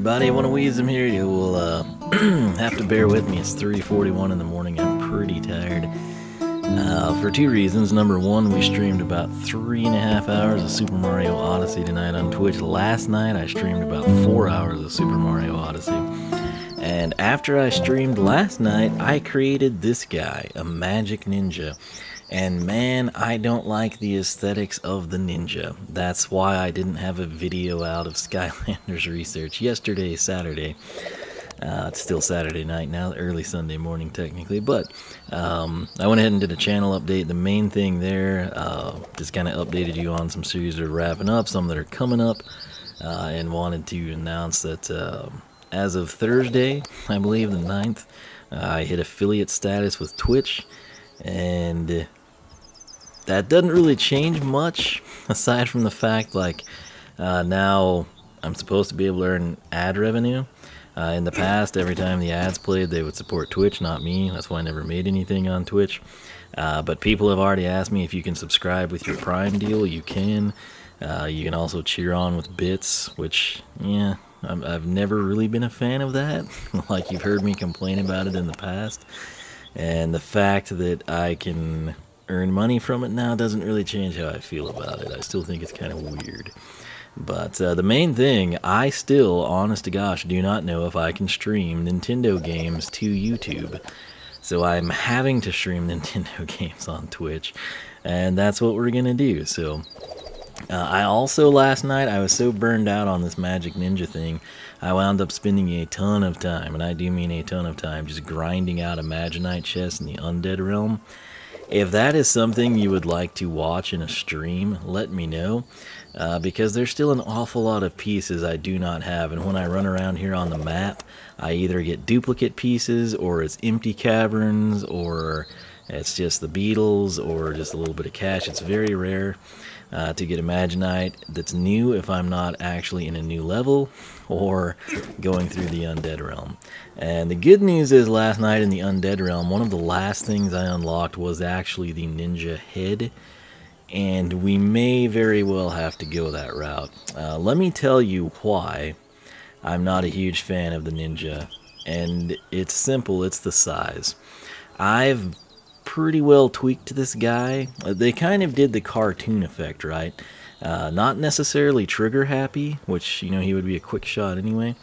everybody, one of Wiisdom here. You will have to bear with me. It's 3:41 in the morning. I'm pretty tired for two reasons. Number one, we streamed about 3.5 hours of Super Mario Odyssey tonight on Twitch. Last night I streamed about 4 hours of Super Mario Odyssey. And after I streamed last night, I created this guy, a magic ninja. And man, I don't like the aesthetics of the ninja. That's why I didn't have a video out of Skylanders research yesterday, Saturday. It's still Saturday night now, early Sunday morning technically, but I went ahead and did a channel update. The main thing there, just kind of updated you on some series that are wrapping up, some that are coming up, and wanted to announce that as of Thursday, I believe the 9th, I hit affiliate status with Twitch, and that doesn't really change much aside from the fact now I'm supposed to be able to earn ad revenue. In the past, every time the ads played, they would support Twitch, not me. That's why I never made anything on Twitch. But people have already asked me if you can subscribe with your Prime deal. You can. You can also cheer on with bits, which, yeah, I've never really been a fan of that. Like you've heard me complain about it in the past. And the fact that I can earn money from it now doesn't really change how I feel about it. I still think it's kind of weird. But the main thing, I still, honest to gosh, do not know if I can stream Nintendo games to YouTube. So I'm having to stream Nintendo games on Twitch, and that's what we're going to do. So I also, last night, I was so burned out on this Magic Ninja thing, I wound up spending a ton of time, and I do mean a ton of time, just grinding out Imaginite chests in the Undead realm. If that is something you would like to watch in a stream, let me know, because there's still an awful lot of pieces I do not have, and when I run around here on the map, I either get duplicate pieces, or it's empty caverns, or it's just the beetles, or just a little bit of cash. It's very rare to get Imaginite that's new if I'm not actually in a new level or going through the Undead realm. And the good news is last night in the Undead realm, one of the last things I unlocked was actually the ninja head, and we may very well have to go that route. Let me tell you why I'm not a huge fan of the ninja, and it's simple, it's the size. I've pretty well tweaked this guy. They kind of did the cartoon effect, right? Not necessarily trigger happy, which, you know, he would be a quick shot anyway,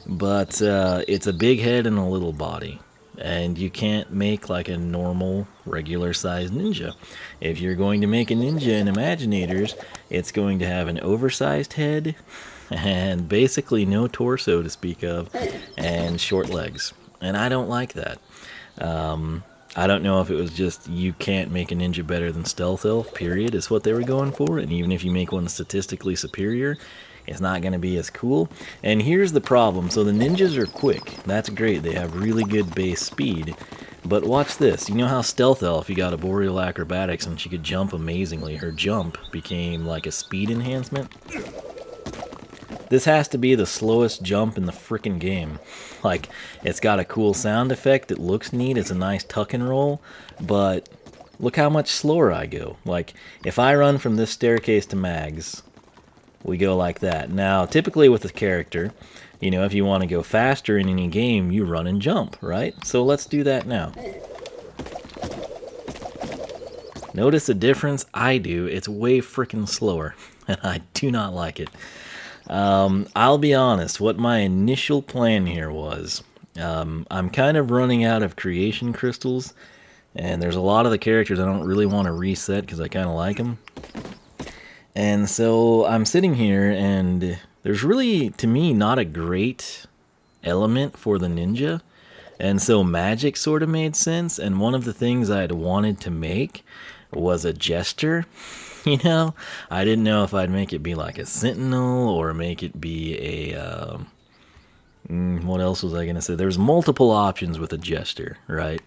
but it's a big head and a little body, and you can't make like a normal regular sized ninja. If you're going to make a ninja in Imaginators, it's going to have an oversized head and basically no torso to speak of, and short legs, and I don't like that. I don't know if it was just you can't make a ninja better than Stealth Elf, period, is what they were going for. And even if you make one statistically superior, it's not going to be as cool. And here's the problem. So the ninjas are quick. That's great. They have really good base speed. But watch this. You know how Stealth Elf, you got a Boreal Acrobatics and she could jump amazingly. Her jump became like a speed enhancement. This has to be the slowest jump in the frickin' game. Like, it's got a cool sound effect, it looks neat, it's a nice tuck and roll, but look how much slower I go. Like, if I run from this staircase to Mags, we go like that. Now, typically with a character, you know, if you want to go faster in any game, you run and jump, right? So let's do that now. Notice the difference? I do. It's way frickin' slower, and I do not like it. I'll be honest, what my initial plan here was, I'm kind of running out of creation crystals, and there's a lot of the characters I don't really want to reset because I kind of like them. And so I'm sitting here, and there's really, to me, not a great element for the ninja, and so magic sort of made sense, and one of the things I had wanted to make was a Jester. You know, I didn't know if I'd make it be like a sentinel or make it be a, what else was I going to say? There's multiple options with a Jester, right?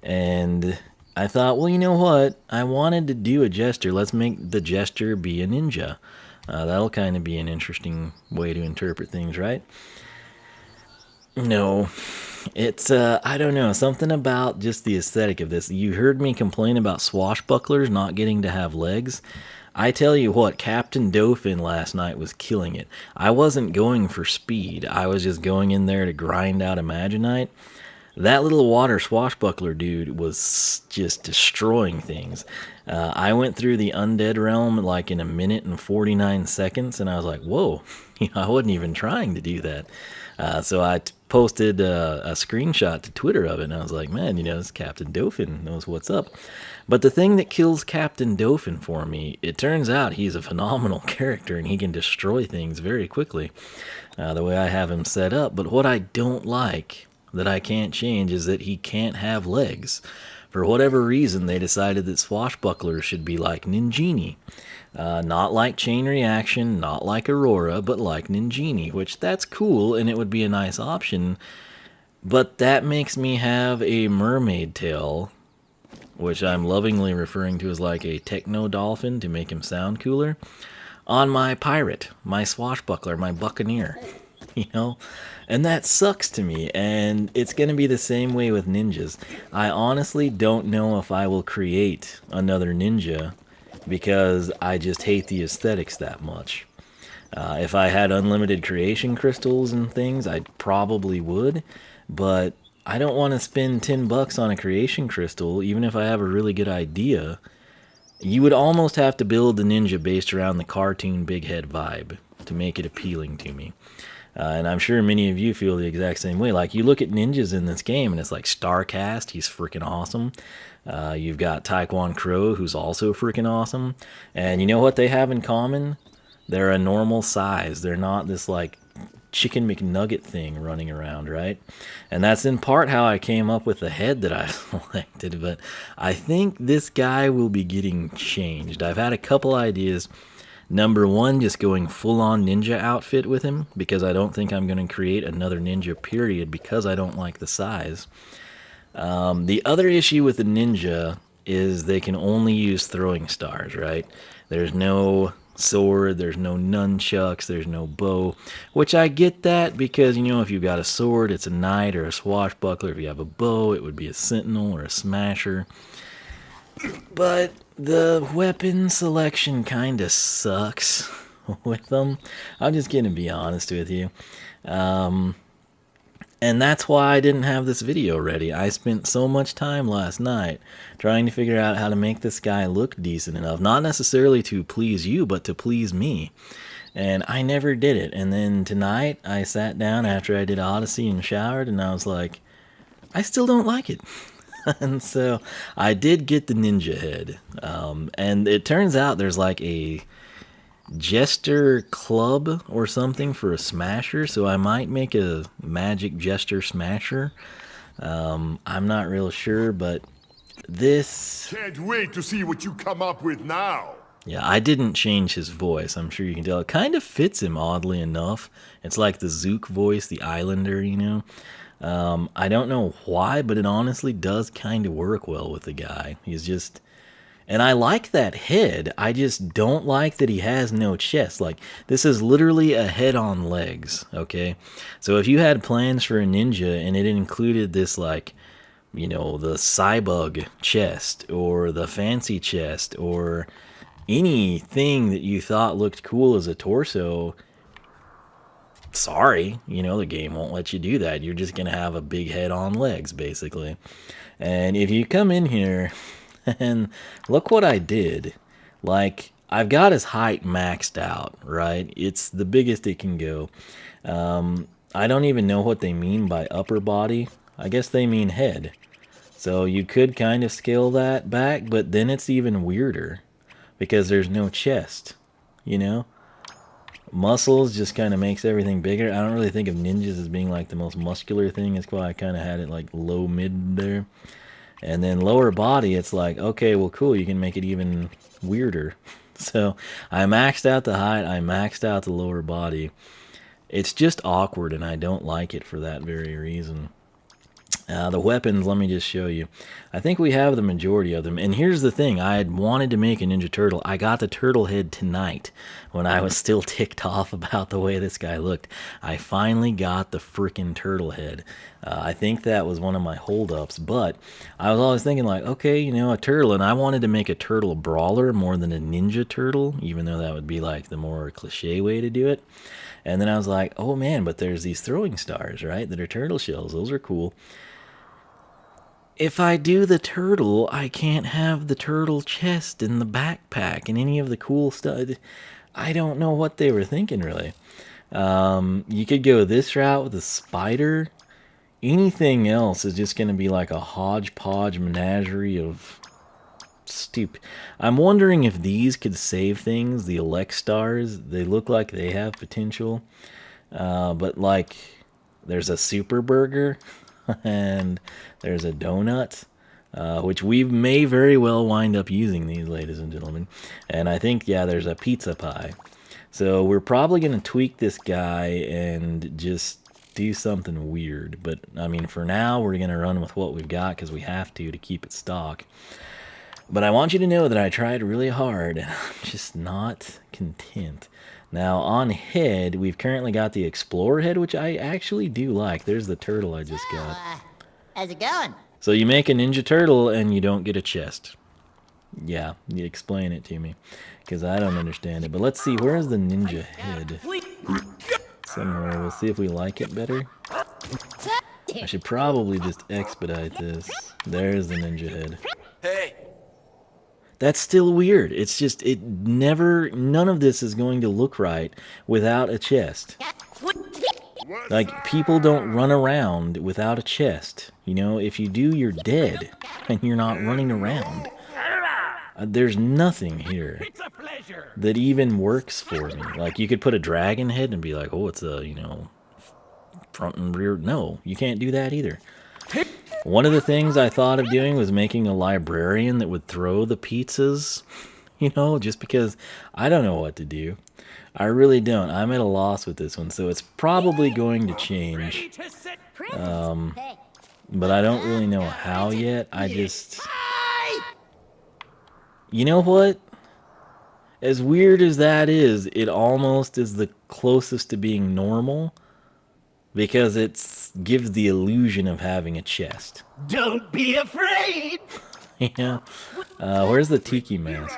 And I thought, well, you know what? I wanted to do a Jester. Let's make the Jester be a ninja. That'll kind of be an interesting way to interpret things, right? No, it's, I don't know, something about just the aesthetic of this. You heard me complain about swashbucklers not getting to have legs. I tell you what, Captain Dauphin last night was killing it. I wasn't going for speed. I was just going in there to grind out Imaginite. That little water swashbuckler dude was just destroying things. I went through the undead realm like in a minute and 49 seconds, and I was like, whoa, I wasn't even trying to do that. So I posted a screenshot to Twitter of it, and I was like, man, this Captain Dauphin knows what's up. But the thing that kills Captain Dauphin for me, it turns out he's a phenomenal character, and he can destroy things very quickly, the way I have him set up. But what I don't like, that I can't change, is that he can't have legs. For whatever reason, they decided that swashbucklers should be like Ninjini. Not like Chain Reaction, not like Aurora, but like Ninjini, which that's cool, and it would be a nice option. But that makes me have a mermaid tail, which I'm lovingly referring to as like a techno dolphin to make him sound cooler, on my pirate, my swashbuckler, my buccaneer. And that sucks to me, and it's going to be the same way with ninjas. I honestly don't know if I will create another ninja because I just hate the aesthetics that much. If I had unlimited creation crystals and things, I probably would, but I don't want to spend $10 on a creation crystal, even if I have a really good idea. You would almost have to build the ninja based around the cartoon big head vibe to make it appealing to me. And I'm sure many of you feel the exact same way. Like, you look at ninjas in this game, and it's like Starcast, he's freaking awesome. You've got Taekwon Crow, who's also freaking awesome. And you know what they have in common? They're a normal size. They're not this, like, chicken McNugget thing running around, right? And that's in part how I came up with the head that I selected. But I think this guy will be getting changed. I've had a couple ideas. Number one, just going full-on ninja outfit with him, because I don't think I'm going to create another ninja, period, because I don't like the size. The other issue with the ninja is they can only use throwing stars, right? There's no sword, there's no nunchucks, there's no bow, which I get that because, if you've got a sword, it's a knight or a swashbuckler. If you have a bow, it would be a sentinel or a smasher. But the weapon selection kind of sucks with them. I'm just going to be honest with you. And that's why I didn't have this video ready. I spent so much time last night trying to figure out how to make this guy look decent enough. Not necessarily to please you, but to please me. And I never did it. And then tonight, I sat down after I did Odyssey and showered, and I was like, I still don't like it. And so I did get the ninja head. And it turns out there's like a Jester club or something for a smasher, so I might make a magic Jester smasher. I'm not real sure, but this... Can't wait to see what you come up with now. Yeah, I didn't change his voice. I'm sure you can tell. It kind of fits him, oddly enough. It's like the Zook voice, the Islander, I don't know why, but it honestly does kind of work well with the guy. He's just... And I like that head. I just don't like that he has no chest. Like, this is literally a head on legs, okay? So if you had plans for a ninja and it included this, like, the Cybug chest or the fancy chest or anything that you thought looked cool as a torso, sorry, the game won't let you do that. You're just going to have a big head on legs, basically. And if you come in here... And look what I did. Like, I've got his height maxed out, right? It's the biggest it can go. I don't even know what they mean by upper body. I guess they mean head. So you could kind of scale that back, but then it's even weirder because there's no chest, Muscles just kind of makes everything bigger. I don't really think of ninjas as being like the most muscular thing. That's why I kind of had it like low mid there. And then lower body, it's like, okay, well, cool, you can make it even weirder. So I maxed out the height, I maxed out the lower body. It's just awkward, and I don't like it for that very reason. The weapons, let me just show you. I think we have the majority of them. And here's the thing. I had wanted to make a Ninja Turtle. I got the turtle head tonight when I was still ticked off about the way this guy looked. I finally got the freaking turtle head. I think that was one of my holdups. But I was always thinking like, okay, you know, a turtle. And I wanted to make a turtle brawler more than a Ninja Turtle, even though that would be like the more cliche way to do it. And then I was like, oh man, but there's these throwing stars, right, that are turtle shells. Those are cool. If I do the turtle, I can't have the turtle chest and the backpack and any of the cool stuff. I don't know what they were thinking, really. You could go this route with a spider. Anything else is just going to be like a hodgepodge menagerie of stupid. I'm wondering if these could save things, the elect stars. They look like they have potential. But like, there's a super burger. And there's a donut, which we may very well wind up using these, ladies and gentlemen. And I think, yeah, there's a pizza pie. So we're probably going to tweak this guy and just do something weird. But, I mean, for now, we're going to run with what we've got because we have to keep it stock. But I want you to know that I tried really hard, and I'm just not content. Now, on head, we've currently got the Explorer head, which I actually do like. There's the turtle I just got. How's it going? So you make a Ninja Turtle, and you don't get a chest. Yeah, you explain it to me, because I don't understand it. But let's see, where's the Ninja head? Somewhere. We'll see if we like it better. I should probably just expedite this. There's the Ninja head. Hey! That's still weird. It's just, none of this is going to look right without a chest. Like, people don't run around without a chest. You know, if you do, you're dead. And you're not running around. There's nothing here that even works for me. Like, you could put a dragon head and be like, oh, it's a, you know, front and rear. No, you can't do that either. One of the things I thought of doing was making a librarian that would throw the pizzas, you know, just because I don't know what to do. I really don't. I'm at a loss with this one, so it's probably going to change. But I don't really know how yet. I just... You know what? As weird as that is, it almost is the closest to being normal. Because it gives the illusion of having a chest. Don't be afraid! Yeah. Where's the Tiki mask?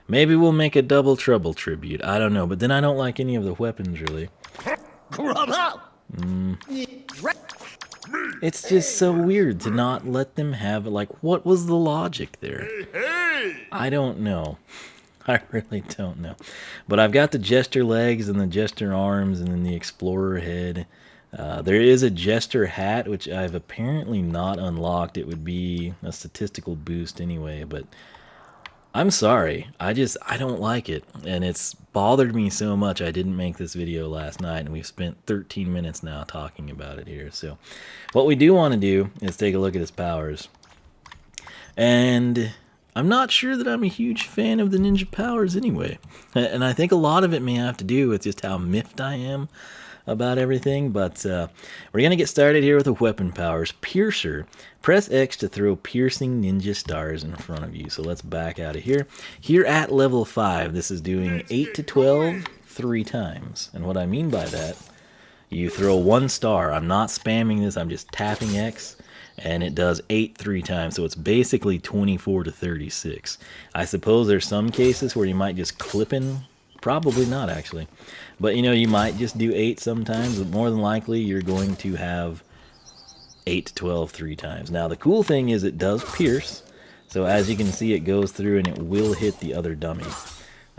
Maybe we'll make a Double Trouble tribute. I don't know. But then I don't like any of the weapons, really. It's just so weird to not let them have it. Like, what was the logic there? I don't know. I really don't know. But I've got the Jester legs and the Jester arms and then the Explorer head. There is a Jester hat, which I've apparently not unlocked. It would be a statistical boost anyway, but I'm sorry. I don't like it. And it's bothered me so much I didn't make this video last night, and we've spent 13 minutes now talking about it here. So what we do want to do is take a look at his powers. And I'm not sure that I'm a huge fan of the ninja powers anyway. And I think a lot of it may have to do with just how miffed I am about everything. But we're going to get started here with the weapon powers. Piercer. Press X to throw piercing ninja stars in front of you. So let's back out of here. Here at level 5, this is doing 8 to 12 3 times. And what I mean by that, you throw 1 star. I'm not spamming this. I'm just tapping X. And it does 8 3 times, so it's basically 24 to 36. I suppose there's some cases where you might just clip in. Probably not, actually. But, you know, you might just do 8 sometimes, but more than likely you're going to have 8 to 12 3 times. Now, the cool thing is it does pierce. So as you can see, it goes through and it will hit the other dummy.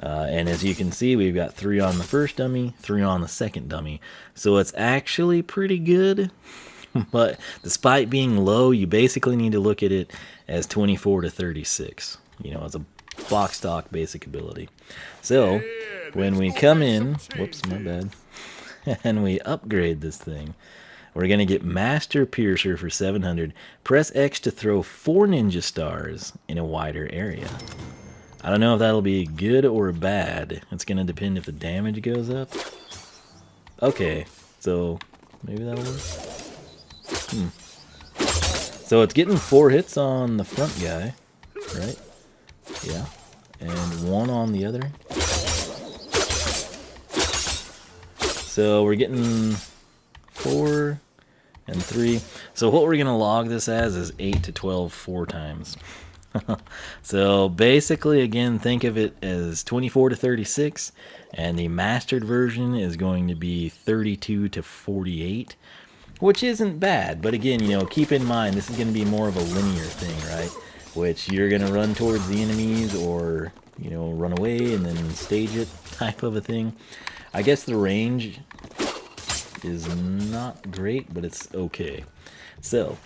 And as you can see, we've got 3 on the first dummy, 3 on the second dummy. So it's actually pretty good. But despite being low, you basically need to look at it as 24 to 36, you know, as a block stock basic ability. So when we come in, whoops, my bad, and we upgrade this thing, we're going to get Master Piercer for 700. Press X to throw 4 ninja stars in a wider area. I don't know if that'll be good or bad. It's going to depend if the damage goes up. Okay, so maybe that'll work. So it's getting 4 hits on the front guy, right? Yeah. And 1 on the other. So we're getting 4 and 3. So what we're going to log this as is 8 to 12 4 times. So basically, again, think of it as 24 to 36, and the mastered version is going to be 32 to 48, which isn't bad. But again, you know, keep in mind, this is going to be more of a linear thing, right? Which you're going to run towards the enemies or, you know, run away and then stage it type of a thing. I guess the range is not great, but it's okay. So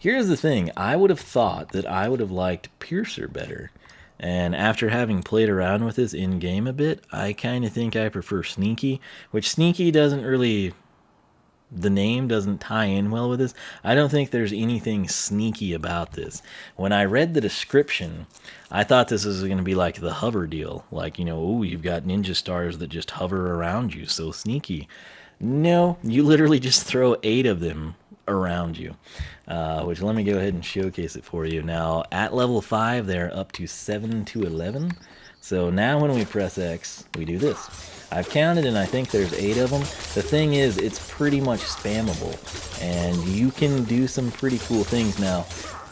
here's the thing. I would have thought that I would have liked Piercer better. And after having played around with this in-game a bit, I kind of think I prefer Sneaky, which Sneaky doesn't really... the name doesn't tie in well with this. I don't think there's anything sneaky about this. When I read the description, I thought this was going to be like the hover deal. Like, you know, oh, you've got ninja stars that just hover around you, so sneaky. No, you literally just throw 8 of them around you. Which, let me go ahead and showcase it for you. Now, at level 5, they're up to 7 to 11. So now when we press X, we do this. I've counted and I think there's 8 of them. The thing is, it's pretty much spammable. And you can do some pretty cool things. Now,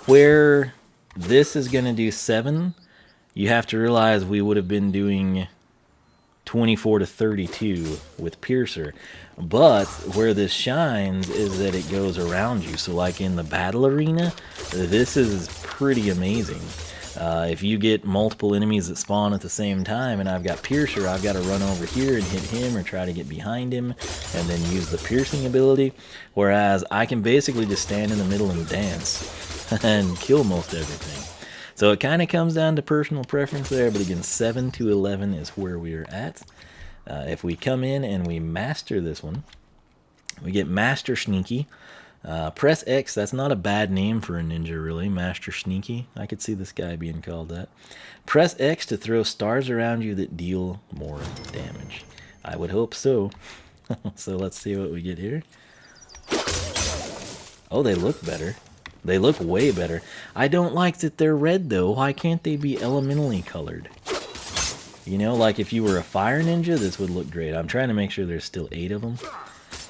where this is going to do 7, you have to realize we would have been doing 24 to 32 with Piercer. But where this shines is that it goes around you. So like in the battle arena, this is pretty amazing. If you get multiple enemies that spawn at the same time and I've got Piercer, I've got to run over here and hit him or try to get behind him and then use the piercing ability. Whereas I can basically just stand in the middle and dance and kill most everything. So it kind of comes down to personal preference there, but again, 7 to 11 is where we are at. If we come in and we master this one, we get Master Sneaky. Press X, that's not a bad name for a ninja, really. Master Sneaky. I could see this guy being called that. Press X to throw stars around you that deal more damage. I would hope so. So let's see what we get here. Oh, they look better. They look way better. I don't like that they're red, though. Why can't they be elementally colored? You know, like if you were a fire ninja, this would look great. I'm trying to make sure there's still 8 of them.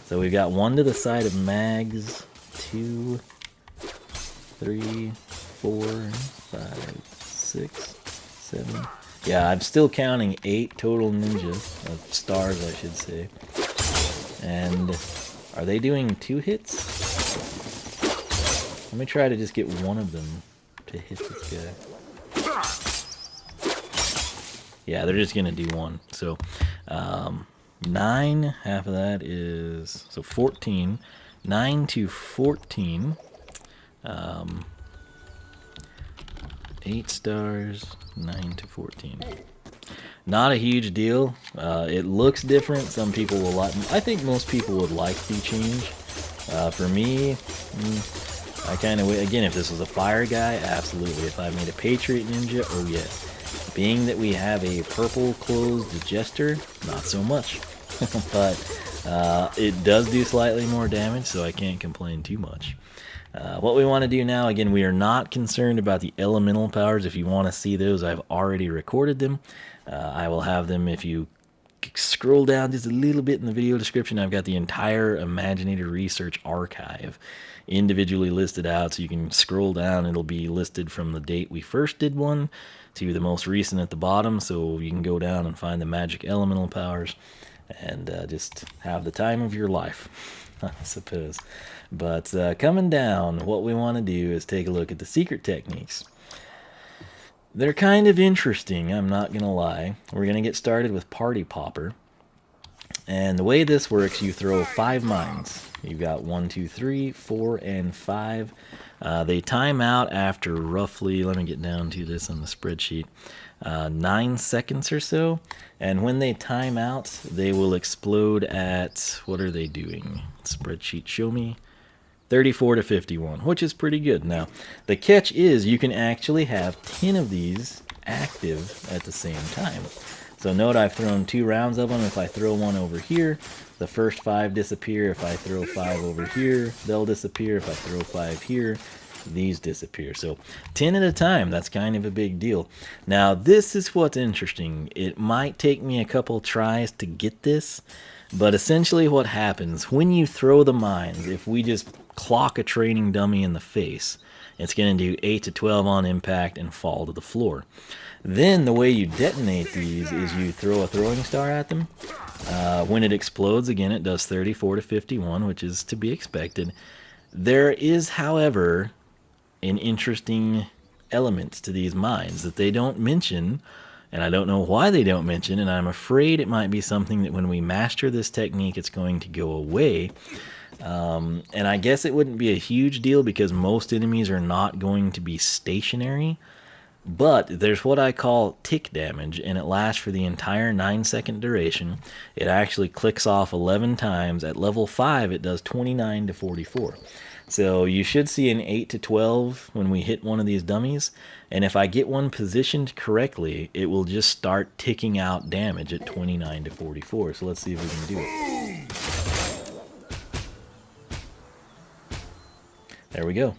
So we've got 1 to the side of Mags, 2, 3, 4, 5, 6, 7. Yeah, I'm still counting 8 total ninjas, stars I should say. And are they doing 2 hits? Let me try to just get 1 of them to hit this guy. Yeah, they're just gonna do 1. So 9, half of that is, so 14. 9 to 14. 8 stars, 9 to 14. Not a huge deal. It looks different. Some people will like, I think most people would like the change. For me, I kind of, again, if this was a fire guy, absolutely. If I made a Patriot Ninja, oh yes. Being that we have a purple clothed Jester, not so much. But it does do slightly more damage, so I can't complain too much. What we want to do now, again, we are not concerned about the elemental powers. If you want to see those, I've already recorded them. I will have them if you scroll down just a little bit in the video description. I've got the entire Imaginator research archive individually listed out, so you can scroll down. It'll be listed from the date we first did one to the most recent at the bottom, so you can go down and find the magic elemental powers and just have the time of your life, I suppose. But coming down, what we want to do is take a look at the secret techniques. They're kind of interesting, I'm not going to lie. We're going to get started with Party Popper. And the way this works, you throw 5 mines. You've got 1, 2, 3, 4, and 5. They time out after roughly, let me get down to this on the spreadsheet, 9 seconds or so. And when they time out, they will explode at, what are they doing? Spreadsheet, show me. 34 to 51, which is pretty good. Now, the catch is you can actually have 10 of these active at the same time. So note I've thrown 2 rounds of them. If I throw one over here, The first 5 disappear. If I throw 5 over here, they'll disappear. If I throw 5 here, these disappear. So 10 at a time, that's kind of a big deal. Now this is what's interesting. It might take me a couple tries to get this, but essentially what happens when you throw the mines, if we just clock a training dummy in the face, it's going to do 8 to 12 on impact and fall to the floor. Then the way you detonate these is you throw a throwing star at them. When it explodes, again, it does 34 to 51, which is to be expected. There is, however, an interesting element to these mines that they don't mention, and I don't know why they don't mention, and I'm afraid it might be something that when we master this technique, it's going to go away. And I guess it wouldn't be a huge deal because most enemies are not going to be stationary. But there's what I call tick damage, and it lasts for the entire 9-second duration. It actually clicks off 11 times. At level 5, it does 29 to 44. So you should see an 8 to 12 when we hit one of these dummies. And if I get one positioned correctly, it will just start ticking out damage at 29 to 44. So let's see if we can do it. There we go.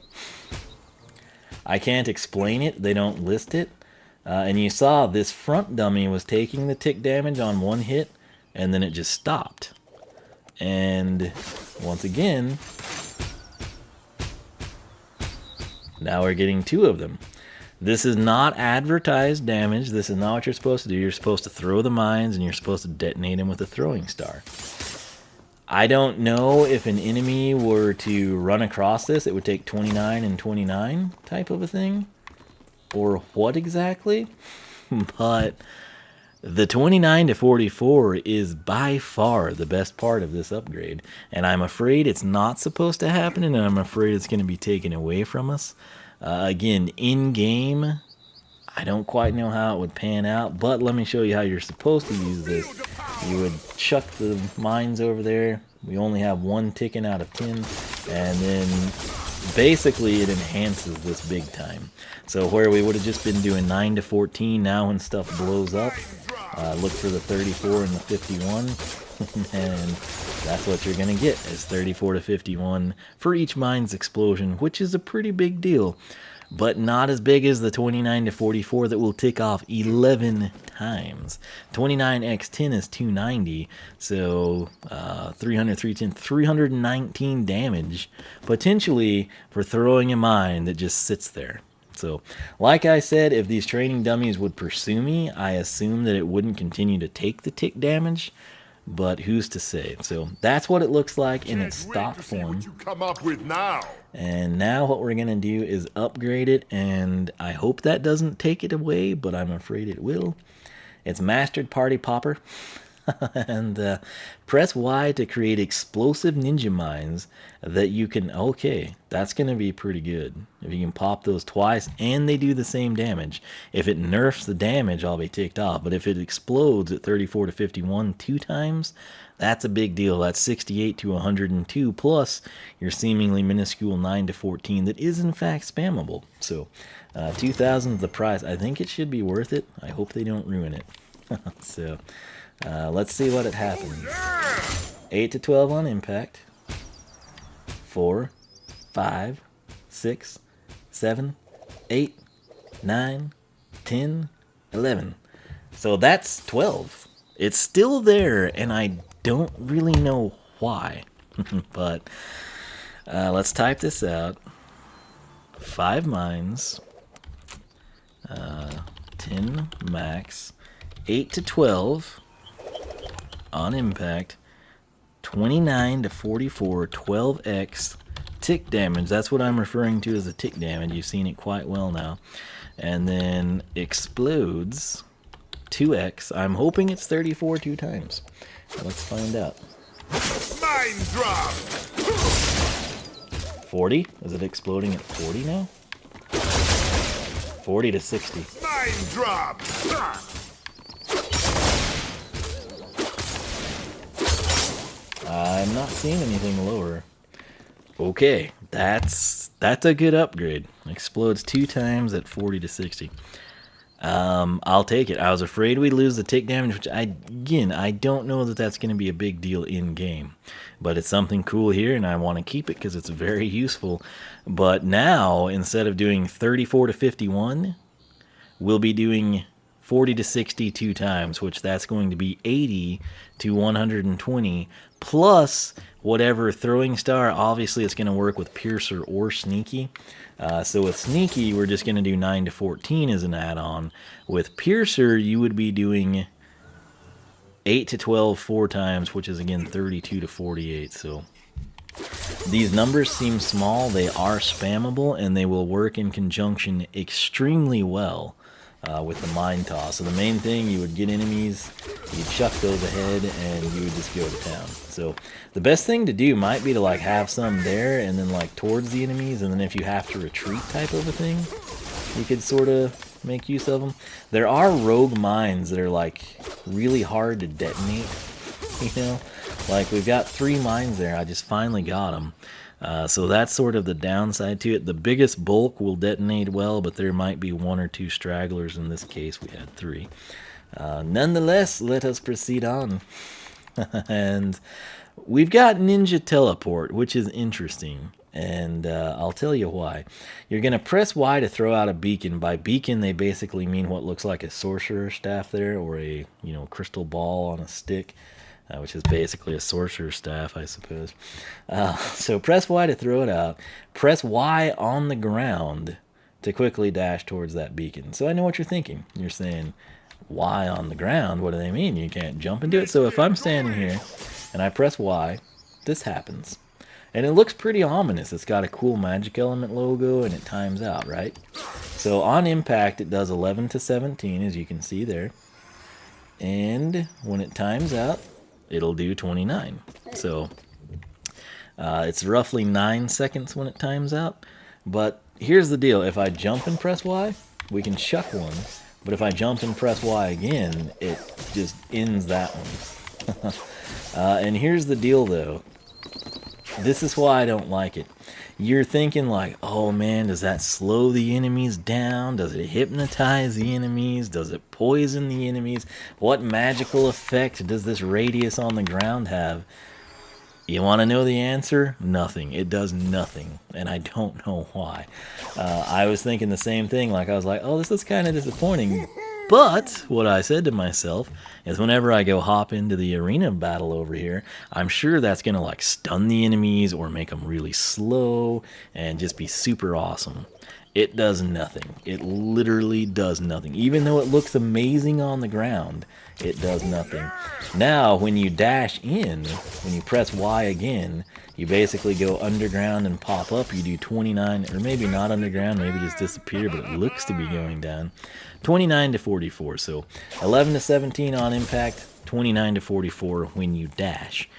I can't explain it. They don't list it. And you saw this front dummy was taking the tick damage on one hit, and then it just stopped. And once again, now we're getting 2 of them. This is not advertised damage. This is not what you're supposed to do. You're supposed to throw the mines, and you're supposed to detonate them with a throwing star. I don't know if an enemy were to run across this, it would take 29 and 29 type of a thing, or what exactly, but the 29 to 44 is by far the best part of this upgrade, and I'm afraid it's not supposed to happen, and I'm afraid it's going to be taken away from us. Again, in-game, I don't quite know how it would pan out, but let me show you how you're supposed to use this. You would chuck the mines over there. We only have 1 ticking out of 10, and then basically it enhances this big time. So where we would have just been doing 9 to 14, now when stuff blows up, look for the 34 and the 51, and that's what you're going to get, is 34 to 51 for each mine's explosion, which is a pretty big deal. But not as big as the 29 to 44 that will tick off 11 times. 29 x 10 is 290, so 300, 310, 319 damage, potentially for throwing a mine that just sits there. So, like I said, if these training dummies would pursue me, I assume that it wouldn't continue to take the tick damage, but who's to say? So that's what it looks like in its stock form. What you come up with now. And now what we're going to do is upgrade it, and I hope that doesn't take it away, but I'm afraid it will. It's Mastered Party Popper. And press Y to create explosive ninja mines that you can... Okay, that's going to be pretty good. If you can pop those twice and they do the same damage. If it nerfs the damage, I'll be ticked off. But if it explodes at 34 to 51 2 times, that's a big deal. That's 68 to 102 plus your seemingly minuscule 9 to 14 that is in fact spammable. So 2,000 is the price. I think it should be worth it. I hope they don't ruin it. So... let's see what it happens. 8 to 12 on impact. 4, 5, 6, 7, 8, 9, 10, 11. So that's 12. It's still there, and I don't really know why. But let's type this out. 5 mines. 10 max. 8 to 12. On impact, 29 to 44, 12x tick damage. That's what I'm referring to as a tick damage. You've seen it quite well now. And then explodes 2x. I'm hoping it's 34 2 times. Let's find out. Mine drop. 40? Is it exploding at 40 now? 40 to 60. Mine drop. I'm not seeing anything lower. Okay, that's a good upgrade. Explodes 2 times at 40 to 60. I'll take it. I was afraid we'd lose the tick damage, which I don't know that that's going to be a big deal in game, but it's something cool here, and I want to keep it because it's very useful. But now, instead of doing 34 to 51, we'll be doing 40 to 60 2 times, which that's going to be 80 to 120 plus whatever throwing star. Obviously, it's going to work with Piercer or Sneaky. So with Sneaky, we're just going to do 9 to 14 as an add-on. With Piercer, you would be doing 8 to 12 4 times, which is again 32 to 48. So these numbers seem small. They are spammable, and they will work in conjunction extremely well with the Mind Toss. So the main thing, you would get enemies, you'd chuck those ahead, and you would just go to town. So the best thing to do might be to like have some there and then like towards the enemies, and then if you have to retreat type of a thing, you could sort of make use of them. There are rogue mines that are like really hard to detonate, you know? Like we've got 3 mines there, I just finally got them. So that's sort of the downside to it. The biggest bulk will detonate well, but there might be 1 or 2 stragglers. In this case, we had 3. Nonetheless, let us proceed on. And we've got Ninja Teleport, which is interesting. And I'll tell you why. You're going to press Y to throw out a beacon. By beacon, they basically mean what looks like a sorcerer staff there, or a crystal ball on a stick. Which is basically a sorcerer's staff, I suppose. So press Y to throw it out. Press Y on the ground to quickly dash towards that beacon. So I know what you're thinking. You're saying, Y on the ground? What do they mean? You can't jump into it? So if I'm standing here and I press Y, this happens. And it looks pretty ominous. It's got a cool magic element logo, and it times out, right? So on impact, it does 11 to 17, as you can see there. And when it times out, it'll do 29. So it's roughly 9 seconds when it times out. But here's the deal. If I jump and press Y, we can chuck one. But if I jump and press Y again, it just ends that one. And here's the deal, though. This is why I don't like it. You're thinking like, oh man, does that slow the enemies down? Does it hypnotize the enemies? Does it poison the enemies? What magical effect does this radius on the ground have? You want to know the answer? Nothing. It does nothing. And I don't know why. I was thinking the same thing. Like I was like, oh, this is kind of disappointing. But what I said to myself is whenever I go hop into the arena battle over here, I'm sure that's going to like stun the enemies or make them really slow and just be super awesome. It does nothing. It literally does nothing. Even though it looks amazing on the ground, it does nothing. Now, when you dash in, when you press Y again, you basically go underground and pop up. You do 29, or maybe not underground, maybe just disappear, but it looks to be going down. 29 to 44, so 11 to 17 on impact, 29 to 44 when you dash.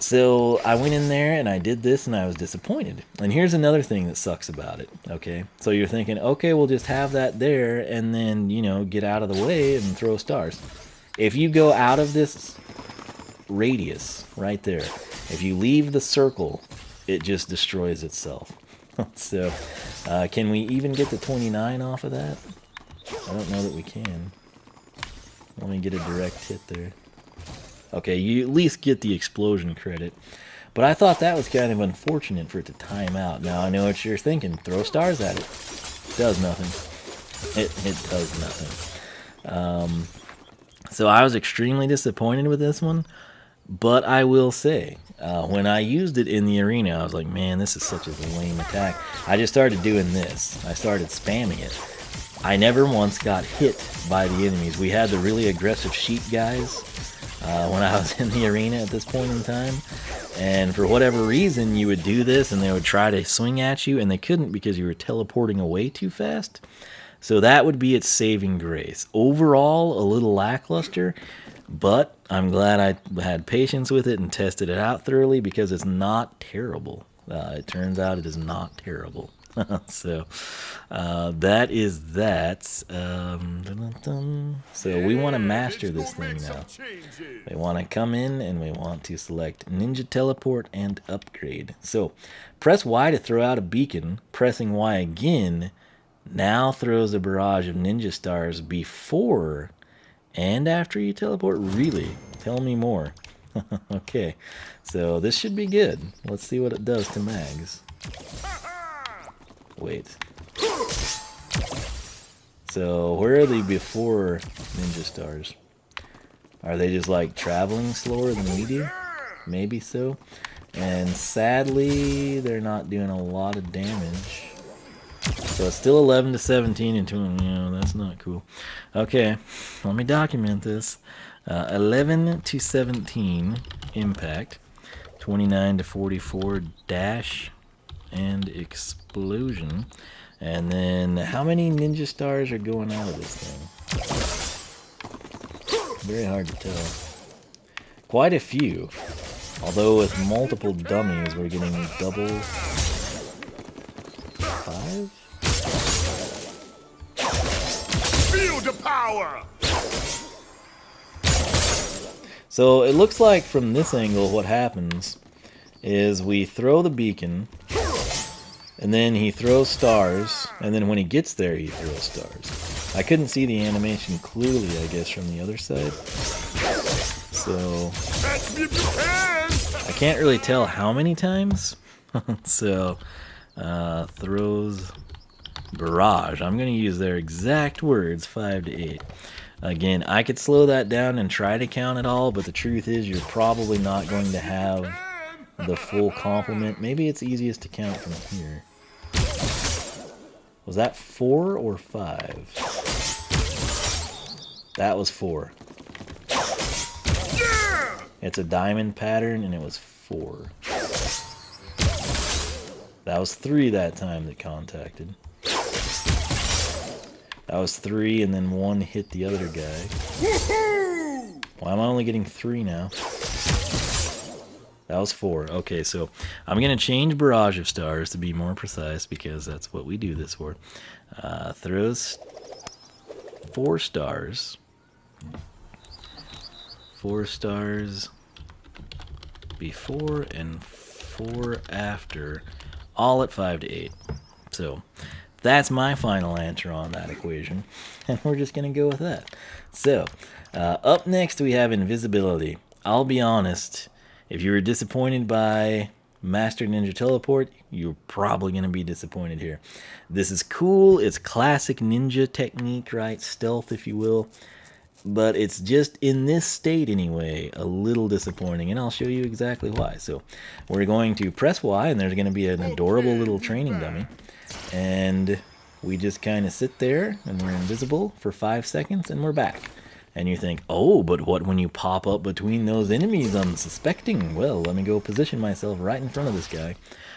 So I went in there and I did this and I was disappointed. And here's another thing that sucks about it, okay? So you're thinking, okay, we'll just have that there and then, get out of the way and throw stars. If you go out of this radius right there, if you leave the circle, it just destroys itself. So can we even get the 29 off of that? I don't know that we can. Let me get a direct hit there. Okay, you at least get the explosion credit. But I thought that was kind of unfortunate for it to time out. Now I know what you're thinking. Throw stars at it. It does nothing. It does nothing. So I was extremely disappointed with this one. But I will say, when I used it in the arena, I was like, man, this is such a lame attack. I just started doing this. I started spamming it. I never once got hit by the enemies. We had the really aggressive sheep guys when I was in the arena at this point in time. And for whatever reason, you would do this and they would try to swing at you, and they couldn't because you were teleporting away too fast. So that would be its saving grace. Overall, a little lackluster, but I'm glad I had patience with it and tested it out thoroughly because it's not terrible. It turns out it is not terrible. So that is that. So we want to master this thing now. We want to come in and we want to select Ninja Teleport and Upgrade. So press Y to throw out a beacon. Pressing Y again now throws a barrage of ninja stars before and after you teleport. Really? Tell me more. Okay, so this should be good. Let's see what it does to mags. Wait. So where are they before ninja stars? Are they just like traveling slower than we do? Maybe so. And sadly, they're not doing a lot of damage. So it's still 11 to 17 and 2. You know, that's not cool. Okay, let me document this. 11 to 17 impact. 29 to 44 dash and explosion. And then how many ninja stars are going out of this thing? Very hard to tell. Quite a few. Although with multiple dummies, we're getting double 5? Feel the power! So it looks like from this angle what happens is we throw the beacon, and then he throws stars, and then when he gets there he throws stars. I couldn't see the animation clearly, I guess, from the other side. So I can't really tell how many times. So throws barrage. I'm going to use their exact words, 5 to 8. Again, I could slow that down and try to count it all, but the truth is you're probably not going to have the full complement. Maybe it's easiest to count from here. Was that 4 or 5? That was 4. It's a diamond pattern, and it was 4. That was 3 that time that contacted. That was 3, and then 1 hit the other guy. Why am I only getting 3 now? That was 4. Okay, so I'm going to change Barrage of Stars to be more precise, because that's what we do this for. Throws 4 stars. 4 stars before and 4 after, all at 5 to 8. So that's my final answer on that equation, and we're just going to go with that. So up next we have Invisibility. I'll be honest, if you were disappointed by Master Ninja Teleport, you're probably going to be disappointed here. This is cool. It's classic ninja technique, right? Stealth, if you will. But it's just, in this state anyway, a little disappointing, and I'll show you exactly why. So we're going to press Y, and there's going to be an adorable little training dummy. And we just kind of sit there, and we're invisible for 5 seconds, and we're back. And you think, oh, but what when you pop up between those enemies unsuspecting? Well, let me go position myself right in front of this guy.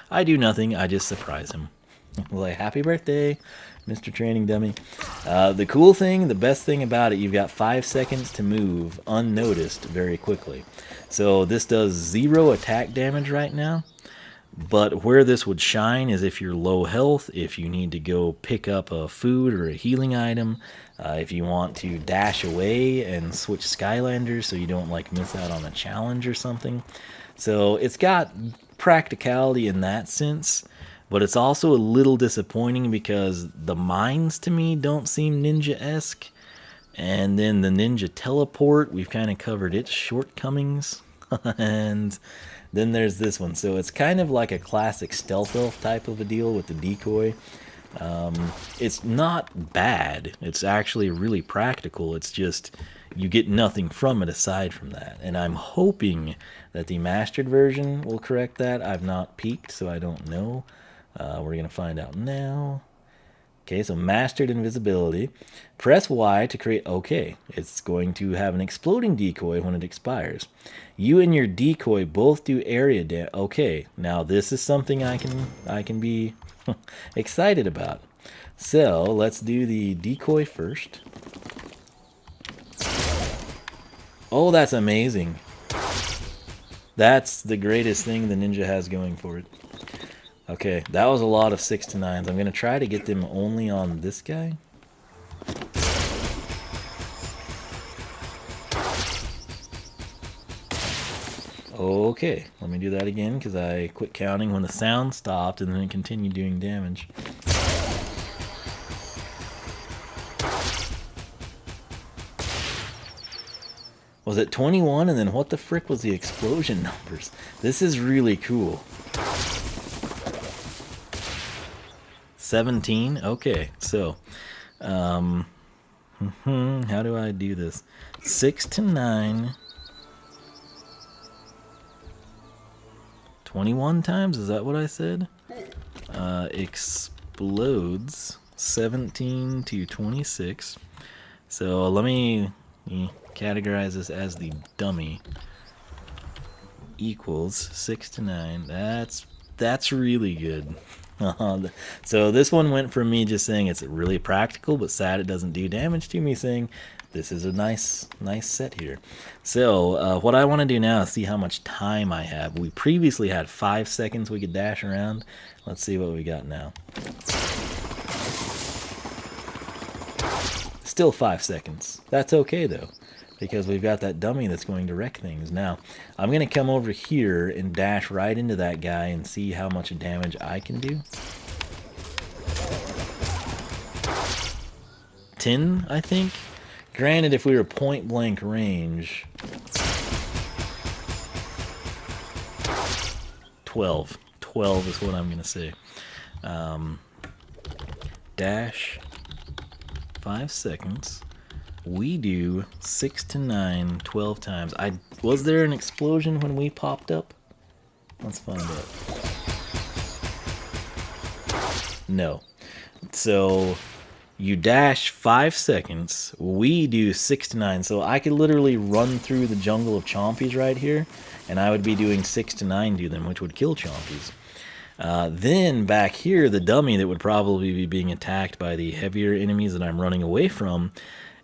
I do nothing, I just surprise him. Like, happy birthday, Mr. Training Dummy. The cool thing, the best thing about it, you've got 5 seconds to move unnoticed very quickly. So this does 0 attack damage right now. But where this would shine is if you're low health, if you need to go pick up a food or a healing item, if you want to dash away and switch Skylanders so you don't like miss out on a challenge or something. So it's got practicality in that sense, but it's also a little disappointing because the mines to me don't seem ninja-esque, and then the ninja teleport, we've kind of covered its shortcomings, and then there's this one. So it's kind of like a classic stealth elf type of a deal with the decoy. It's not bad. It's actually really practical. It's just you get nothing from it aside from that. And I'm hoping that the mastered version will correct that. I've not peeked, so I don't know. We're going to find out now. Okay, so mastered invisibility. Press Y to create. Okay, it's going to have an exploding decoy when it expires. You and your decoy both do area damage. Okay, now this is something I can be excited about. So let's do the decoy first. Oh, that's amazing. That's the greatest thing the ninja has going for it. Okay, that was a lot of 6 to 9s. I'm going to try to get them only on this guy. Okay, let me do that again because I quit counting when the sound stopped and then it continued doing damage. Was it 21? And then what the frick was the explosion numbers? This is really cool. 17? Okay, so, how do I do this? 6 to 9. 21 times? Is that what I said? Explodes 17 to 26. So let me categorize this as the dummy. Equals 6 to 9. That's really good. So this one went from me just saying it's really practical, but sad it doesn't do damage to me, saying this is a nice set here. So what I want to do now is see how much time I have. We previously had 5 seconds we could dash around. Let's see what we got now. Still 5 seconds. That's okay though, because we've got that dummy that's going to wreck things. Now, I'm going to come over here and dash right into that guy and see how much damage I can do. 10, I think. Granted, if we were point blank range, 12. 12 is what I'm going to say. Dash 5 seconds. We do 6 to 9, 12 times. Was there an explosion when we popped up? Let's find out. No. So you dash 5 seconds. We do 6 to 9. So I could literally run through the jungle of chompies right here, and I would be doing 6 to 9 to them, which would kill chompies. Then back here, the dummy that would probably be being attacked by the heavier enemies that I'm running away from,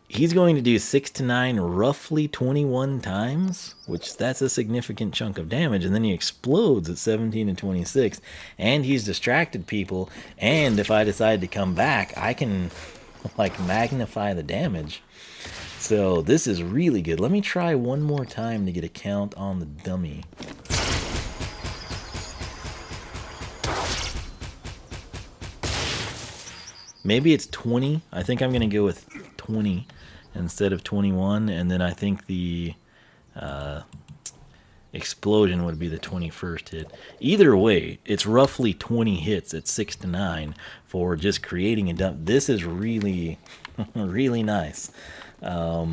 he's going to do 6 to 9 roughly 21 times, which that's a significant chunk of damage, and then he explodes at 17 and 26, and he's distracted people, and if I decide to come back, I can like magnify the damage. So this is really good. Let me try one more time to get a count on the dummy. Maybe it's 20. I think I'm going to go with 20 instead of 21, and then I think the explosion would be the 21st hit. Either way, it's roughly 20 hits at 6 to 9 for just creating a dump. This is really, really nice. So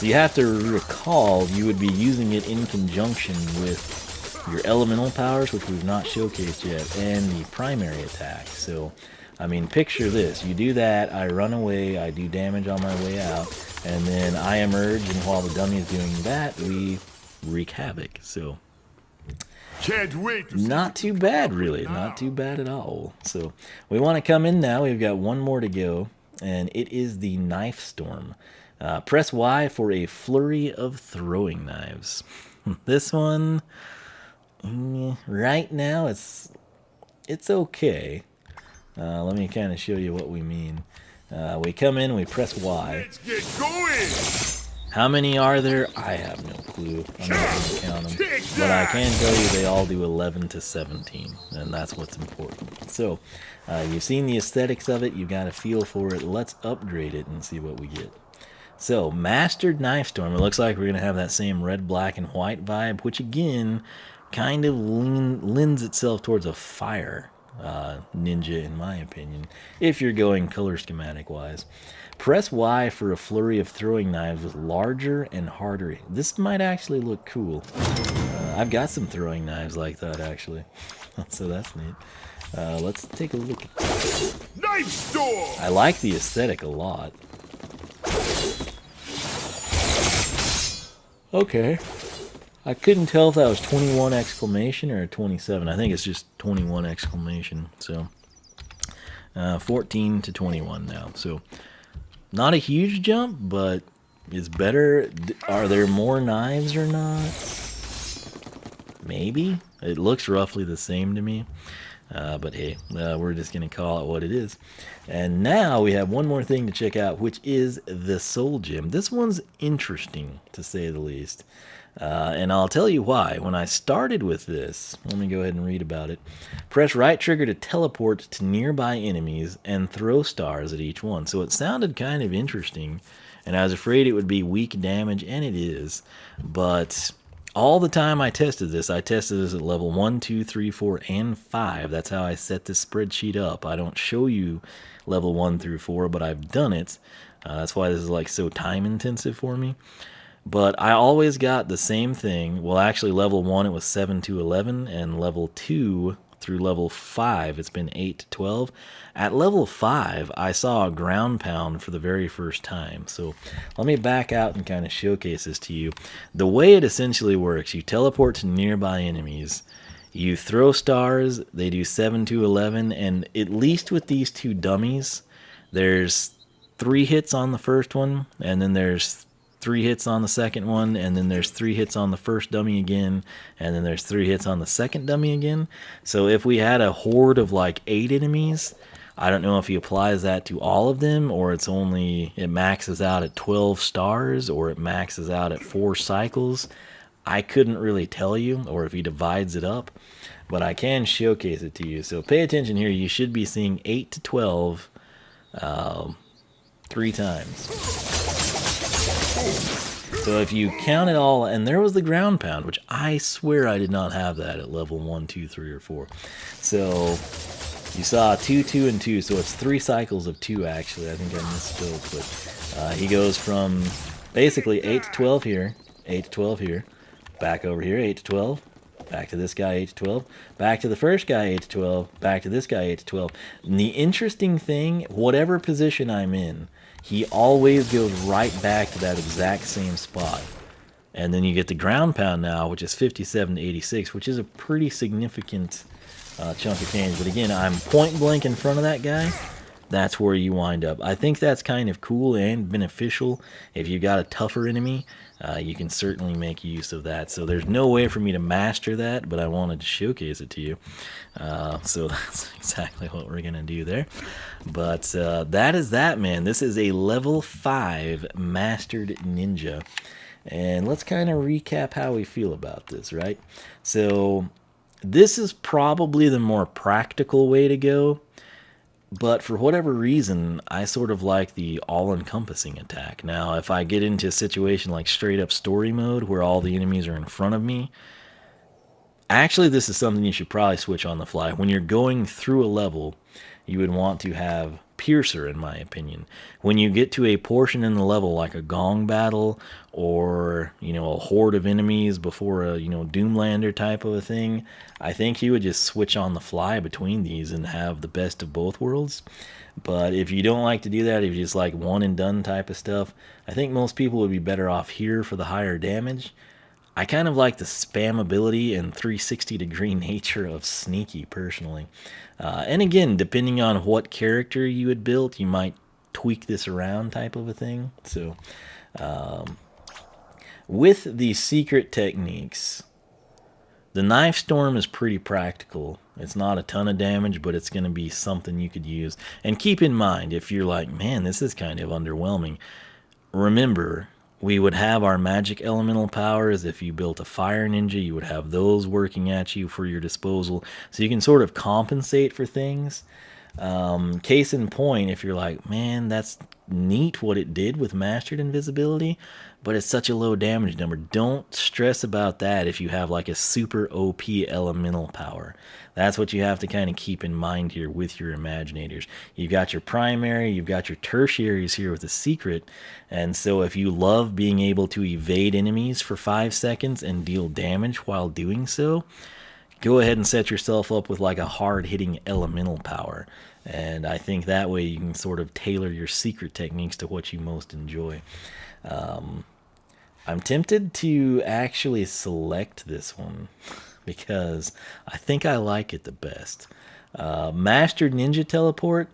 you have to recall you would be using it in conjunction with your elemental powers, which we've not showcased yet, and the primary attack. So I mean, picture this. You do that, I run away, I do damage on my way out, and then I emerge, and while the dummy is doing that, we wreak havoc. So, Can't wait to not too bad, really. Not too bad at all. So, we want to come in now. We've got one more to go, and it is the Knife Storm. Press Y for a flurry of throwing knives. This one, right now, it's okay. Let me kind of show you what we mean. We come in, we press Y. Let's get going. How many are there? I have no clue. I'm not going to count them. But I can tell you they all do 11 to 17, and that's what's important. So, you've seen the aesthetics of it. You've got a feel for it. Let's upgrade it and see what we get. So, Mastered Knife Storm. It looks like we're going to have that same red, black, and white vibe, which again kind of lends itself towards a fire ninja, in my opinion, if you're going color schematic wise. Press Y for a flurry of throwing knives with larger and harder. This might actually look cool. I've got some throwing knives like that actually, so that's neat. Let's take a look at this. Knife storm. I like the aesthetic a lot. Okay. I couldn't tell if that was 21 exclamation or 27. I think it's just 21 exclamation. So 14 to 21 now. So not a huge jump, but it's better. Are there more knives or not? Maybe. It looks roughly the same to me. But hey, we're just going to call it what it is. And now we have one more thing to check out, which is the Soul Gem. This one's interesting, to say the least. And I'll tell you why. When I started with this, let me go ahead and read about it. Press right trigger to teleport to nearby enemies and throw stars at each one. So it sounded kind of interesting and I was afraid it would be weak damage, and it is. But all the time I tested this at level 1, 2, 3, 4, and 5. That's how I set this spreadsheet up. I don't show you level 1 through 4, but I've done it. That's why this is like so time intensive for me. But I always got the same thing. Well, actually, level 1, it was 7 to 11, and level 2 through level 5, it's been 8 to 12. At level 5, I saw a ground pound for the very first time. So let me back out and kind of showcase this to you. The way it essentially works, you teleport to nearby enemies, you throw stars, they do 7 to 11, and at least with these two dummies, there's 3 hits on the first one, and then there's 3 hits on the second one, and then there's 3 hits on the first dummy again, and then there's 3 hits on the second dummy again. So if we had a horde of like 8 enemies, I don't know if he applies that to all of them, or it maxes out at 12 stars, or it maxes out at 4 cycles. I couldn't really tell you, or if he divides it up, but I can showcase it to you. So pay attention here. You should be seeing 8 to 12 3 times. So if you count it all, and there was the ground pound, which I swear I did not have that at level 1, 2, 3, or 4. So you saw 2, 2, and 2, so it's 3 cycles of 2 actually. I think I misspoke, but he goes from basically 8 to 12 here, 8 to 12 here, back over here, 8 to 12, back to this guy, 8 to 12, back to the first guy, 8 to 12, back to this guy, 8 to 12. And the interesting thing, whatever position I'm in, he always goes right back to that exact same spot. And then you get the ground pound now, which is 57 to 86, which is a pretty significant chunk of change. But again, I'm point blank in front of that guy. That's where you wind up. I think that's kind of cool and beneficial. If you've got a tougher enemy, you can certainly make use of that. So there's no way for me to master that, but I wanted to showcase it to you. So that's exactly what we're going to do there. But that is that, man. This is a level 5 mastered ninja. And let's kind of recap how we feel about this, right? So this is probably the more practical way to go. But for whatever reason, I sort of like the all-encompassing attack. Now, if I get into a situation like straight-up story mode where all the enemies are in front of me, actually this is something you should probably switch on the fly. When you're going through a level, you would want to have Piercer, in my opinion. When you get to a portion in the level like a gong battle or, a horde of enemies before a, Doomlander type of a thing, I think you would just switch on the fly between these and have the best of both worlds. But if you don't like to do that, if you just like one and done type of stuff, I think most people would be better off here for the higher damage. I kind of like the spammability and 360-degree nature of Sneaky, personally. And again, depending on what character you had built, you might tweak this around type of a thing. So, with the secret techniques, the Knife Storm is pretty practical. It's not a ton of damage, but it's going to be something you could use. And keep in mind, if you're like, man, this is kind of underwhelming, remember, we would have our magic elemental powers. If you built a fire ninja, you would have those working at you for your disposal. So you can sort of compensate for things. Case in point, if you're like, man, that's neat what it did with Mastered Invisibility, but it's such a low damage number. Don't stress about that if you have like a super OP elemental power. That's what you have to kind of keep in mind here with your Imaginators. You've got your primary, you've got your tertiaries here with the secret, and so if you love being able to evade enemies for 5 seconds and deal damage while doing so, go ahead and set yourself up with like a hard-hitting elemental power. And I think that way you can sort of tailor your secret techniques to what you most enjoy. I'm tempted to actually select this one because I think I like it the best. Mastered Ninja Teleport,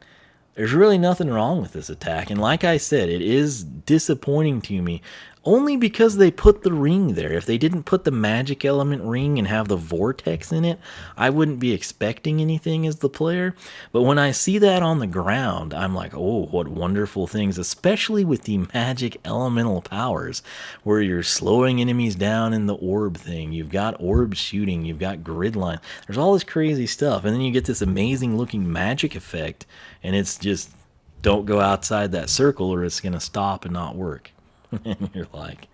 there's really nothing wrong with this attack. And like I said, it is disappointing to me only because they put the ring there. If they didn't put the magic element ring and have the vortex in it, I wouldn't be expecting anything as the player. But when I see that on the ground, I'm like, oh, what wonderful things, especially with the magic elemental powers, where you're slowing enemies down in the orb thing. You've got orb shooting, you've got grid line. There's all this crazy stuff, and then you get this amazing looking magic effect, and it's just don't go outside that circle or it's going to stop and not work. And you're like,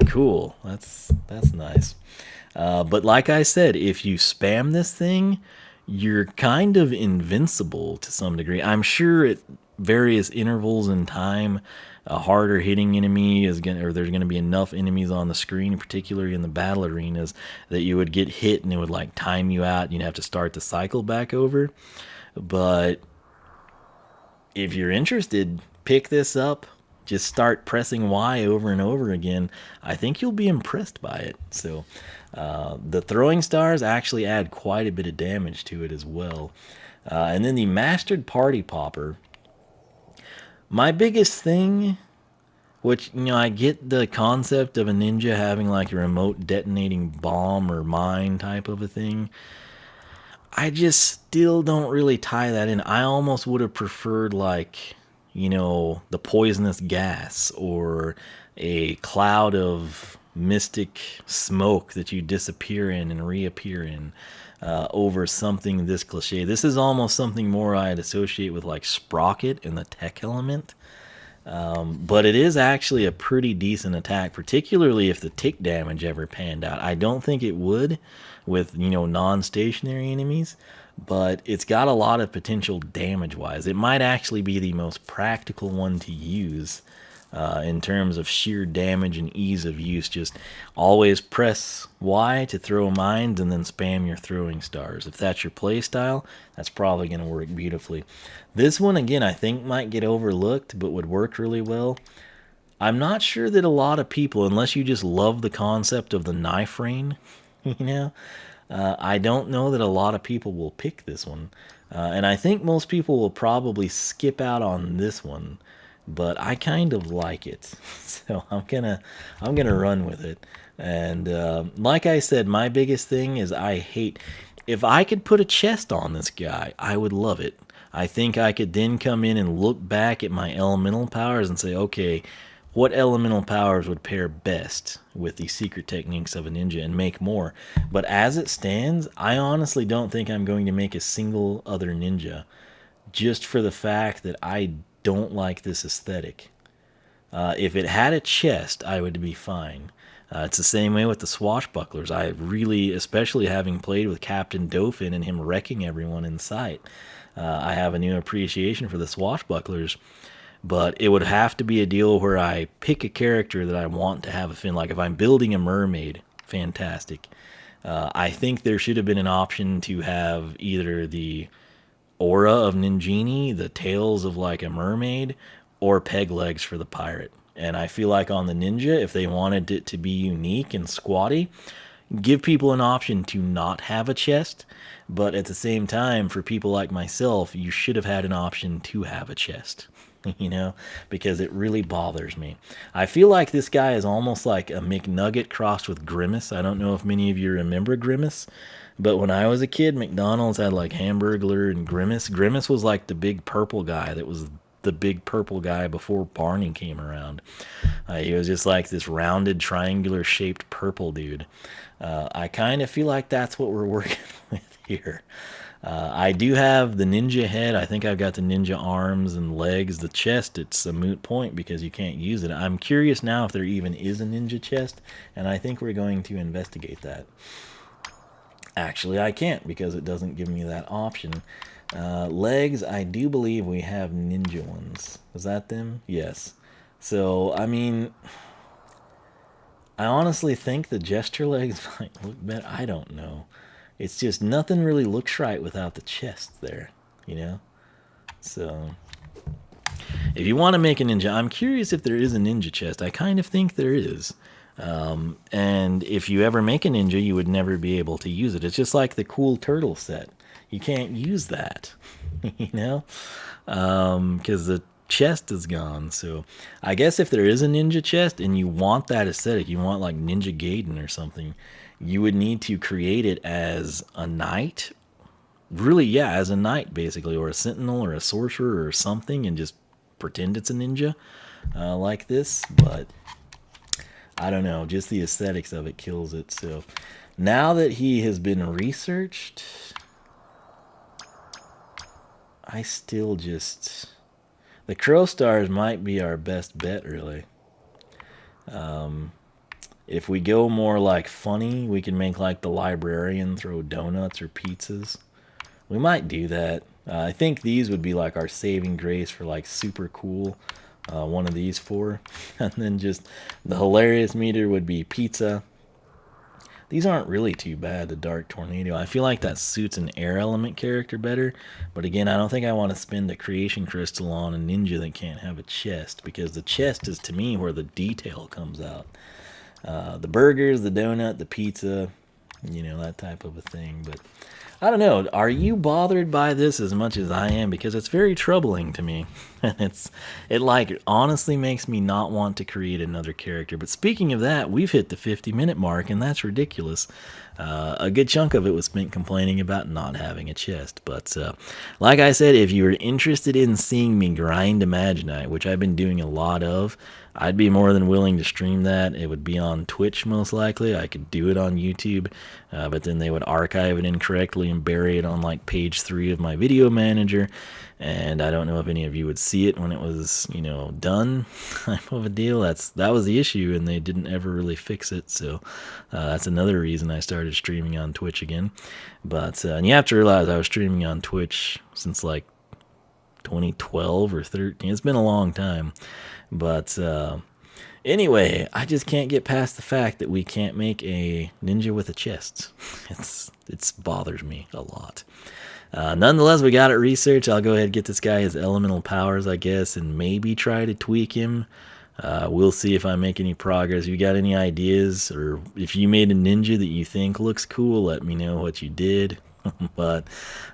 cool, that's nice. But like I said, if you spam this thing, you're kind of invincible to some degree. I'm sure at various intervals in time, a harder hitting enemy is going to, or there's going to be enough enemies on the screen, particularly in the battle arenas, that you would get hit and it would like time you out and you'd have to start the cycle back over. But if you're interested, pick this up. Just start pressing Y over and over again. I think you'll be impressed by it. So the throwing stars actually add quite a bit of damage to it as well. And then the Mastered Party Popper. My biggest thing, which, you know, I get the concept of a ninja having like a remote detonating bomb or mine type of a thing. I just still don't really tie that in. I almost would have preferred like, you know, the poisonous gas or a cloud of mystic smoke that you disappear in and reappear in over something this cliche. This is almost something more I'd associate with like Sprocket and the tech element. But it is actually a pretty decent attack, particularly if the tick damage ever panned out. I don't think it would with, you know, non-stationary enemies, but it's got a lot of potential damage-wise. It might actually be the most practical one to use in terms of sheer damage and ease of use. Just always press Y to throw mines and then spam your throwing stars. If that's your play style, that's probably going to work beautifully. This one, again, I think might get overlooked, but would work really well. I'm not sure that a lot of people, unless you just love the concept of the knife rain, you know, I don't know that a lot of people will pick this one. And I think most people will probably skip out on this one. But I kind of like it, so I'm gonna run with it. And like I said, my biggest thing is I hate, if I could put a chest on this guy, I would love it. I think I could then come in and look back at my elemental powers and say, okay, what elemental powers would pair best with the secret techniques of a ninja and make more. But as it stands, I honestly don't think I'm going to make a single other ninja, just for the fact that I don't like this aesthetic. If it had a chest, I would be fine. It's the same way with the swashbucklers. I really, especially having played with Captain Dauphin and him wrecking everyone in sight, I have a new appreciation for the swashbucklers. But it would have to be a deal where I pick a character that I want to have a fin. Like if I'm building a mermaid, fantastic. I think there should have been an option to have either the aura of Ninjini, the tails of like a mermaid, or peg legs for the pirate. And I feel like on the ninja, if they wanted it to be unique and squatty, give people an option to not have a chest. But at the same time, for people like myself, you should have had an option to have a chest. You know, because it really bothers me. I feel like this guy is almost like a McNugget crossed with Grimace. I don't know if many of you remember Grimace, but when I was a kid, McDonald's had like Hamburglar and Grimace. Grimace was like the big purple guy that was the big purple guy before Barney came around. He was just like this rounded, triangular shaped purple dude. I kind of feel like that's what we're working with here. I do have the ninja head. I think I've got the ninja arms and legs. The chest, it's a moot point because you can't use it. I'm curious now if there even is a ninja chest, and I think we're going to investigate that. Actually, I can't because it doesn't give me that option. Legs, I do believe we have ninja ones. Is that them? Yes. So, I mean, I honestly think the Jester legs might look better. I don't know. It's just nothing really looks right without the chest there, you know? So, if you want to make a ninja, I'm curious if there is a ninja chest. I kind of think there is. And if you ever make a ninja, you would never be able to use it. It's just like the cool turtle set. You can't use that, you know? Because the chest is gone. So, I guess if there is a ninja chest and you want that aesthetic, you want like Ninja Gaiden or something, you would need to create it as a knight. Really, yeah, as a knight, basically, or a sentinel or a sorcerer or something, and just pretend it's a ninja like this. But I don't know, just the aesthetics of it kills it. So now that he has been researched, I still just... The crow stars might be our best bet, really. If we go more like funny, we can make like the librarian throw donuts or pizzas. We might do that. I think these would be like our saving grace for like super cool. One of these four. And then just the hilarious meter would be pizza. These aren't really too bad, the Dark Tornado. I feel like that suits an air element character better. But again, I don't think I want to spend a creation crystal on a ninja that can't have a chest. Because the chest is, to me, where the detail comes out. The burgers, the donut, the pizza, you know, that type of a thing. But I don't know. Are you bothered by this as much as I am? Because it's very troubling to me. It like honestly makes me not want to create another character. But speaking of that, we've hit the 50-minute mark, and that's ridiculous. A good chunk of it was spent complaining about not having a chest. But like I said, if you were interested in seeing me grind Imaginite, which I've been doing a lot of, I'd be more than willing to stream that. It would be on Twitch most likely. I could do it on YouTube, but then they would archive it incorrectly and bury it on like page 3 of my video manager. And I don't know if any of you would see it when it was, you know, done type of a deal. That was the issue, and they didn't ever really fix it. So that's another reason I started streaming on Twitch again. But and you have to realize I was streaming on Twitch since like 2012 or 13. It's been a long time. But anyway, I just can't get past the fact that we can't make a ninja with a chest. It bothers me a lot. Nonetheless, we got it researched. I'll go ahead and get this guy his elemental powers, I guess, and maybe try to tweak him. We'll see if I make any progress. If you got any ideas, or if you made a ninja that you think looks cool, let me know what you did. But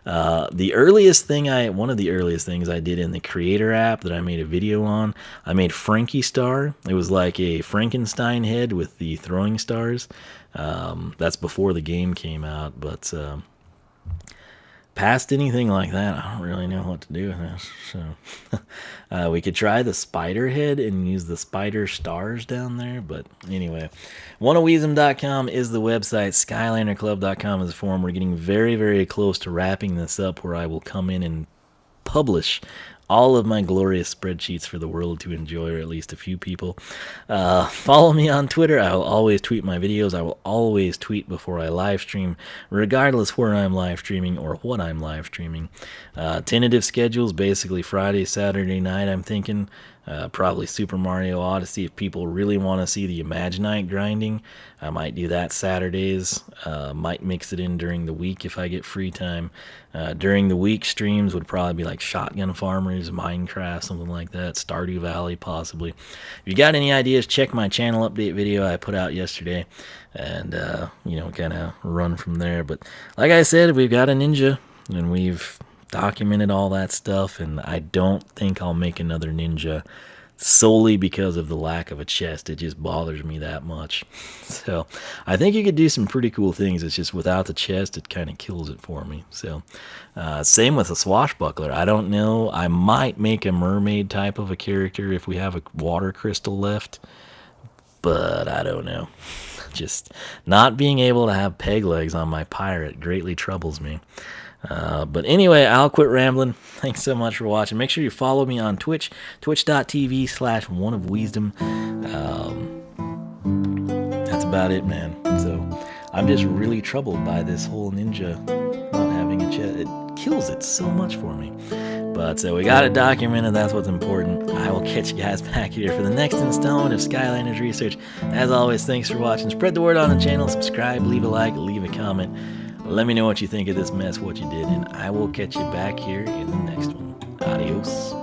one of the earliest things I did in the creator app that I made a video on, I made Frankie Star. It was like a Frankenstein head with the throwing stars. That's before the game came out, but past anything like that, I don't really know what to do with this. So we could try the spider head and use the spider stars down there. But anyway, oneofwiisdom.com is the website. Skylanderclub.com is the forum. We're getting very, very close to wrapping this up, where I will come in and publish all of my glorious spreadsheets for the world to enjoy, or at least a few people. Follow me on Twitter. I will always tweet my videos. I will always tweet before I live stream, regardless where I'm live streaming or what I'm live streaming. Tentative schedules, basically Friday, Saturday night, I'm thinking. Probably Super Mario Odyssey. If people really want to see the Imaginite grinding, I might do that Saturdays. Might mix it in during the week if I get free time. During the week, streams would probably be like Shotgun Farmers, Minecraft, something like that. Stardew Valley, possibly. If you got any ideas, check my channel update video I put out yesterday, and kind of run from there. But like I said, we've got a ninja, and we've documented all that stuff, and I don't think I'll make another ninja solely because of the lack of a chest. It just bothers me that much. So I think you could do some pretty cool things. It's just without the chest, it kind of kills it for me. So same with a swashbuckler. I don't know. I might make a mermaid type of a character if we have a water crystal left, but I don't know. Just not being able to have peg legs on my pirate greatly troubles me. But anyway, I'll quit rambling. Thanks so much for watching. Make sure you follow me on Twitch, twitch.tv/oneofwiisdom. That's about it, man. So I'm just really troubled by this whole ninja not having a chest. It kills it so much for me. But we got it documented. That's what's important. I will catch you guys back here for the next installment of Skylanders Research. As always, thanks for watching. Spread the word on the channel. Subscribe, leave a like, leave a comment. Let me know what you think of this mess, what you did, and I will catch you back here in the next one. Adios.